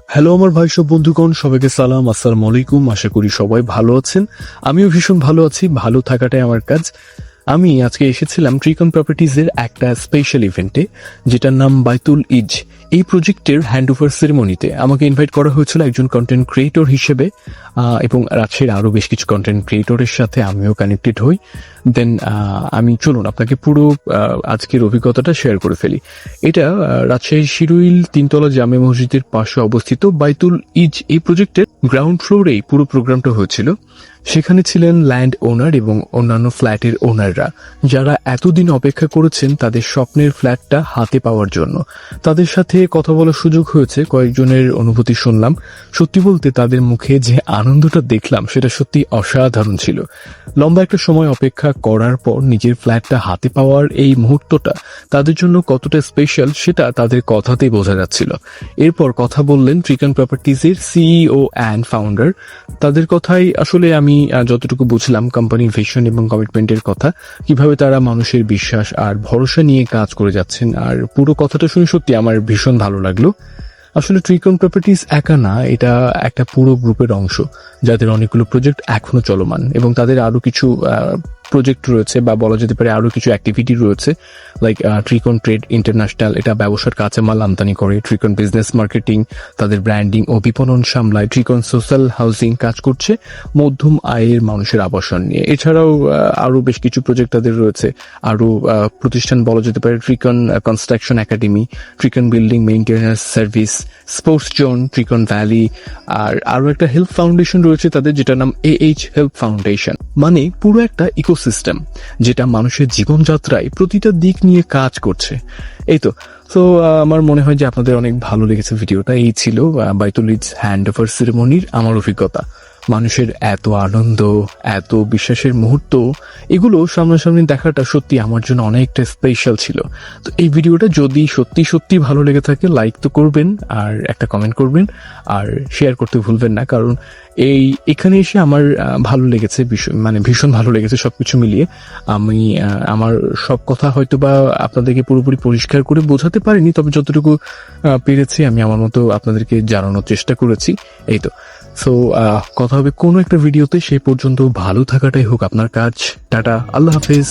Hello আমার ভাই সব বন্ধুগণ, সবাইকে সালাম, আসসালামু আলাইকুম। আশা করি সবাই ভালো আছেন। আমিও ভীষণ ভালো আছি, ভালো থাকাটাই আমার কাজ। আমি আজকে এসেছিলাম ট্রিকন প্রপার্টিজের একটা স্পেশাল ইভেন্টে, যেটার নাম বাইতুল ইজ। এই প্রজেক্টের হ্যান্ড ওভার সেরেমনিতে আমাকে ইনভাইট করা হয়েছিল একজন কন্টেন্ট ক্রিয়েটর হিসেবে, এবং রাজশাহীর আরও বেশ কিছু কন্টেন্ট ক্রিয়েটরের সাথে আমিও কানেক্টেড হই। দেন আমি চলুন আপনাকে পুরো আজকের অভিজ্ঞতাটা শেয়ার করে ফেলি। এটা রাজশাহীর শিরুইল তিনতলা জামে মসজিদের পাশে অবস্থিত বাইতুল ইজ। এই প্রজেক্টের গ্রাউন্ড ফ্লোরেই পুরো প্রোগ্রামটা হয়েছিল। সেখানে ছিলেন ল্যান্ড ওনার এবং অন্যান্য ফ্ল্যাটের ওনাররা, যারা এতদিন অপেক্ষা করেছেন তাদের স্বপ্নের ফ্ল্যাটটা হাতে পাওয়ার জন্য। তাদের সাথে কথা বলার সুযোগ হয়েছে, কয়েকজনের অনুভূতি শুনলাম। সত্যি বলতে তাদের মুখে যে আনন্দটা দেখলাম সেটা সত্যি অসাধারণ ছিল। লম্বা একটা সময় অপেক্ষা করার পর নিজের ফ্ল্যাটটা হাতে পাওয়ার এই মুহূর্তটা তাদের জন্য কতটা স্পেশাল সেটা তাদের কথাতেই বোঝা যাচ্ছিল। এরপর কথা বললেন ট্রিকন প্রপার্টিজের সিইও অ্যান্ড ফাউন্ডার। তাদের কথাই আসলে আমি যতটুকু বুঝলাম কোম্পানির ভিশন এবং কমিটমেন্টের কথা, কিভাবে তারা মানুষের বিশ্বাস আর ভরসা নিয়ে কাজ করে যাচ্ছেন। আর পুরো কথাটা শুনে সত্যি আমার ভীষণ ভালো লাগলো। আসলে ট্রিকন প্রপার্টিজ একা না, এটা একটা পুরো গ্রুপের অংশ, যাদের অনেকগুলো প্রজেক্ট এখনো চলমান এবং তাদের আরো কিছু প্রজেক্ট রয়েছে, বা বলা যেতে পারে আরো কিছু অ্যাক্টিভিটি রয়েছে। লাইক ট্রিকন ট্রেড ইন্টারন্যাশনাল, এটা ব্যবসার কাঁচামাল আমদানি করে। ট্রিকন বিজনেস মার্কেটিং তাদের ব্র্যান্ডিং ও বিপণন সামলায়। ট্রিকন সোশ্যাল হাউসিং কাজ করছে মধ্যম আয়ের মানুষের আবাসন নিয়ে। এছাড়াও আরো বেশ কিছু প্রজেক্ট তাদের রয়েছে। আরো প্রতিষ্ঠান বলা যেতে পারে Tricon construction academy, Tricon building maintenance service, sports zone, Tricon valley. আর আরো একটা হেল্প ফাউন্ডেশন রয়েছে তাদের, যেটার নাম AH হেল্প ফাউন্ডেশন। মানে পুরো একটা ইকোসিস্টেম যেটা মানুষের জীবনযাত্রায় প্রতিটা দিক নিয়ে কাজ করছে। এই তো আমার মনে হয় যে আপনাদের অনেক ভালো লেগেছে ভিডিওটা। এই ছিল বাইতুল ইজ হ্যান্ড ওভার সেরেমনির আমার অভিজ্ঞতা। মানুষের এত আনন্দ, এত বিশ্বাসের মুহূর্ত, এগুলো সামনাসামনি দেখাটা সত্যি আমার জন্য অনেকটা স্পেশাল ছিল। তো এই ভিডিওটা যদি সত্যি সত্যি ভালো লেগে থাকে, লাইক তো করবেন আর একটা কমেন্ট করবেন আর শেয়ার করতে ভুলবেন না। কারণ এখানে এসে আমার ভালো লেগেছে, মানে ভীষণ ভালো লেগেছে সবকিছু মিলিয়ে। আমি আমার সব কথা হয়তো বা আপনাদেরকে পুরোপুরি পরিষ্কার করে বোঝাতে পারিনি, তবে যতটুকু পেরেছি আমি আমার মতো আপনাদেরকে জানানোর চেষ্টা করেছি। এই তো কথা হবে কোনো একটা ভিডিওতে। সেই পর্যন্ত ভালো থাকাটাই হোক আপনার কাজ। টাটা, আল্লাহ হাফেজ।